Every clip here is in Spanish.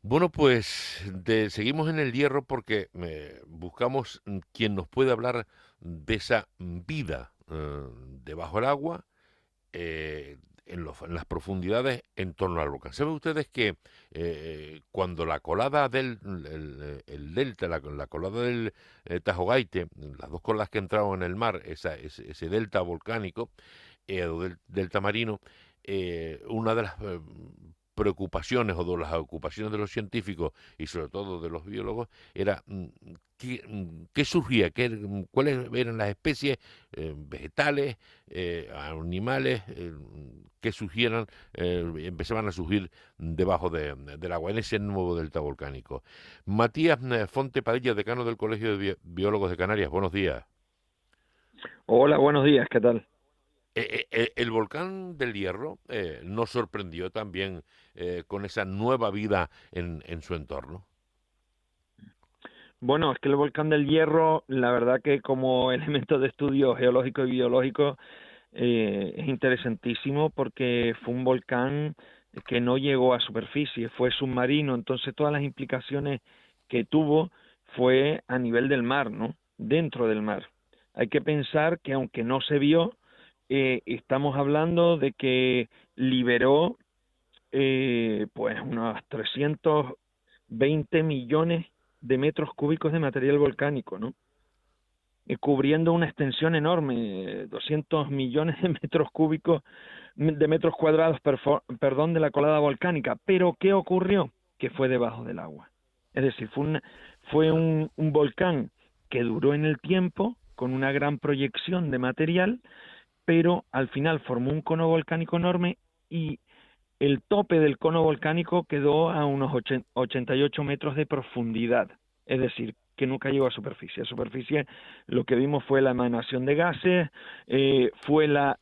Bueno, pues seguimos en el hierro porque buscamos quien nos puede hablar de esa vida debajo del agua, en las profundidades en torno al volcán. ¿Saben ustedes que cuando la colada el delta, la colada del Tajogaite, las dos coladas que entraron en el mar, ese delta volcánico, o del delta marino, una de las preocupaciones o de las ocupaciones de los científicos y sobre todo de los biólogos era qué surgía, cuáles eran las especies vegetales, animales que surgieran, empezaban a surgir debajo del agua, en ese nuevo delta volcánico. Matías Fonte Padilla, decano del Colegio de Biólogos de Canarias, buenos días. Hola, buenos días, ¿qué tal? El volcán del Hierro nos sorprendió también con esa nueva vida en su entorno. Bueno, es que el volcán del Hierro, la verdad que como elemento de estudio geológico y biológico es interesantísimo porque fue un volcán que no llegó a superficie, fue submarino, entonces todas las implicaciones que tuvo fue a nivel del mar, ¿no? Dentro del mar. Hay que pensar que aunque no se vio, estamos hablando de que liberó pues unos 320 millones de metros cúbicos de material volcánico, ¿no? Cubriendo una extensión enorme, 200 millones de metros cúbicos, de metros cuadrados, perdón, de la colada volcánica. Pero ¿qué ocurrió? Que fue debajo del agua. Es decir, fue Claro. un volcán que duró en el tiempo, con una gran proyección de material, pero al final formó un cono volcánico enorme y el tope del cono volcánico quedó a unos 88 metros de profundidad, es decir, que nunca llegó a superficie. A superficie lo que vimos fue la emanación de gases, fue los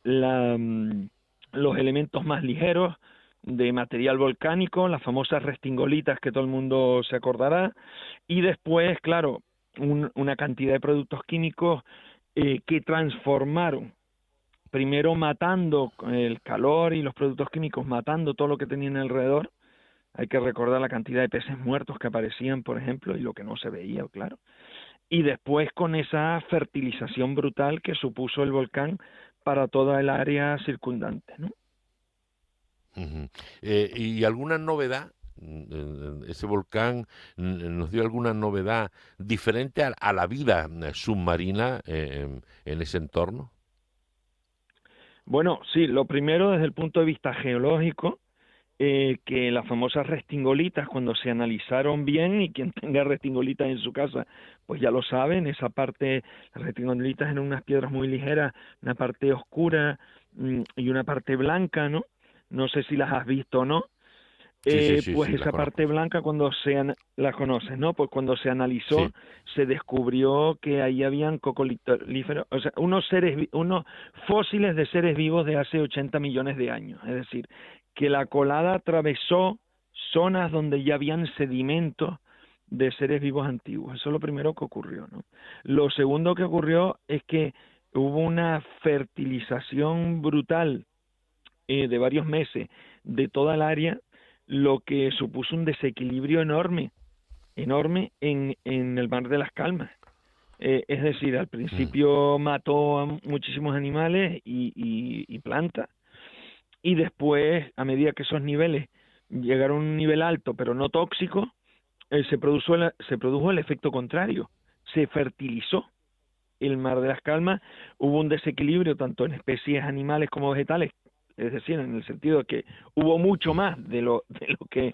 elementos más ligeros de material volcánico, las famosas restingolitas que todo el mundo se acordará, y después, claro, una cantidad de productos químicos que transformaron primero matando el calor y los productos químicos, matando todo lo que tenían alrededor. Hay que recordar la cantidad de peces muertos que aparecían, por ejemplo, y lo que no se veía, claro. Y después con esa fertilización brutal que supuso el volcán para toda el área circundante, ¿no? Ujú. ¿Y alguna novedad? ¿Ese volcán nos dio alguna novedad diferente a la vida submarina en ese entorno? Bueno, sí, lo primero desde el punto de vista geológico, que las famosas restingolitas, cuando se analizaron bien, y quien tenga restingolitas en su casa, pues ya lo saben, esa parte, las restingolitas eran unas piedras muy ligeras, una parte oscura y una parte blanca, ¿no? No sé si las has visto o no. Sí, sí, sí, Pues sí, la esa conozco, parte sí. blanca la conoces, ¿no? Pues cuando se analizó Sí. se descubrió que ahí habían coccolíferos, o sea, unos fósiles de seres vivos de hace 80 millones de años, es decir, que la colada atravesó zonas donde ya habían sedimentos de seres vivos antiguos. Eso es lo primero que ocurrió, ¿no? Lo segundo que ocurrió es que hubo una fertilización brutal de varios meses de toda el área, lo que supuso un desequilibrio enorme, enorme en el Mar de las Calmas. Es decir, al Mm, principio mató a muchísimos animales y plantas, y después, a medida que esos niveles llegaron a un nivel alto, pero no tóxico, se produjo el efecto contrario, se fertilizó el Mar de las Calmas, hubo un desequilibrio tanto en especies animales como vegetales, es decir, en el sentido de que hubo mucho mm, más de lo que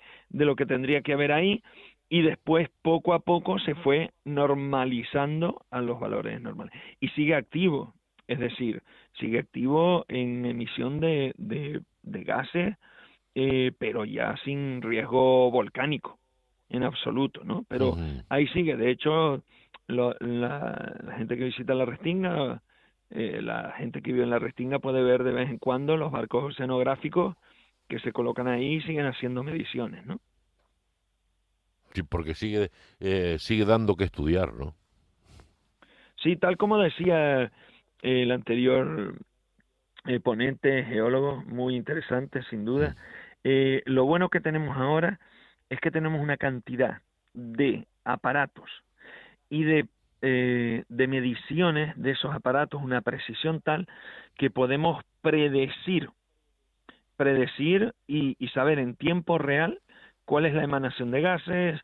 tendría que haber ahí, y después poco a poco se fue normalizando a los valores normales. Y sigue activo, es decir, sigue activo en emisión de gases, pero ya sin riesgo volcánico en absoluto, ¿no? Pero ujú. ahí sigue, de hecho, la gente que visita la Restinga, la gente que vive en la Restinga puede ver de vez en cuando los barcos oceanográficos que se colocan ahí y siguen haciendo mediciones, ¿no? Sí, porque sigue dando que estudiar, ¿no? Sí, tal como decía el anterior ponente, geólogo, muy interesante, sin Mm, duda. Lo bueno que tenemos ahora es que tenemos una cantidad de aparatos y de mediciones de esos aparatos, una precisión tal que podemos predecir y saber en tiempo real cuál es la emanación de gases,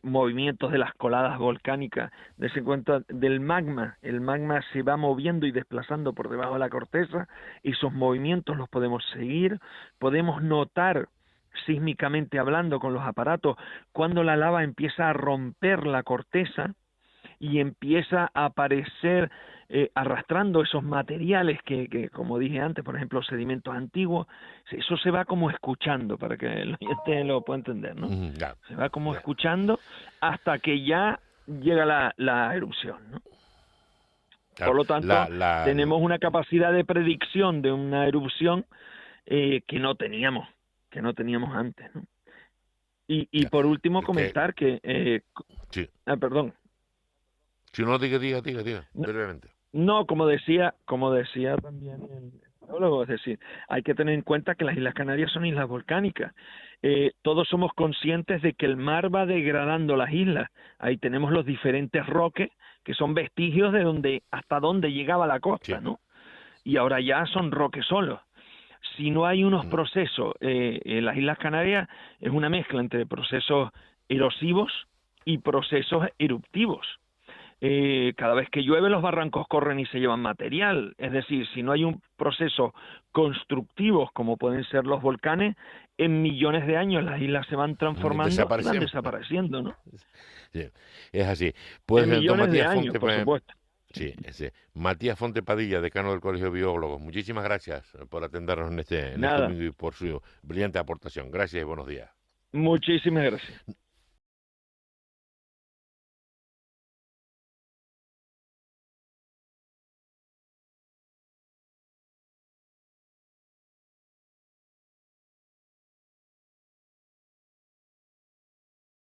movimientos de las coladas volcánicas. Dense cuenta del magma. El magma se va moviendo y desplazando por debajo de la corteza. Esos movimientos los podemos seguir. Podemos notar sísmicamente hablando con los aparatos cuando la lava empieza a romper la corteza y empieza a aparecer arrastrando esos materiales que, como dije antes, por ejemplo, sedimentos antiguos. Eso se va como escuchando, para que el oyente lo pueda entender, ¿no? Ya, Se va como ya. escuchando hasta que ya llega la erupción, ¿no? Claro, Por lo tanto, tenemos una capacidad de predicción de una erupción que no teníamos antes, ¿no? Y ya. por último Es que, comentar que sí. perdón. Si no, diga, brevemente. No, como decía también el geólogo, es decir, hay que tener en cuenta que las Islas Canarias son islas volcánicas. Todos somos conscientes de que el mar va degradando las islas. Ahí tenemos los diferentes roques que son vestigios de hasta dónde llegaba la costa, Sí. ¿no? Y ahora ya son roques solos. Si no hay unos procesos, en las Islas Canarias es una mezcla entre procesos erosivos y procesos eruptivos. Cada vez que llueve los barrancos corren y se llevan material, es decir, si no hay un proceso constructivo como pueden ser los volcanes, en millones de años las islas se van transformando y van desapareciendo, ¿no? Sí, es así. Pues En don millones de Matías años, Fonte, por supuesto. sí, ese. Matías Fonte Padilla, decano del Colegio de Biólogos, muchísimas gracias por atendernos en este Nada, domingo y por su brillante aportación. Gracias y buenos días. muchísimas gracias.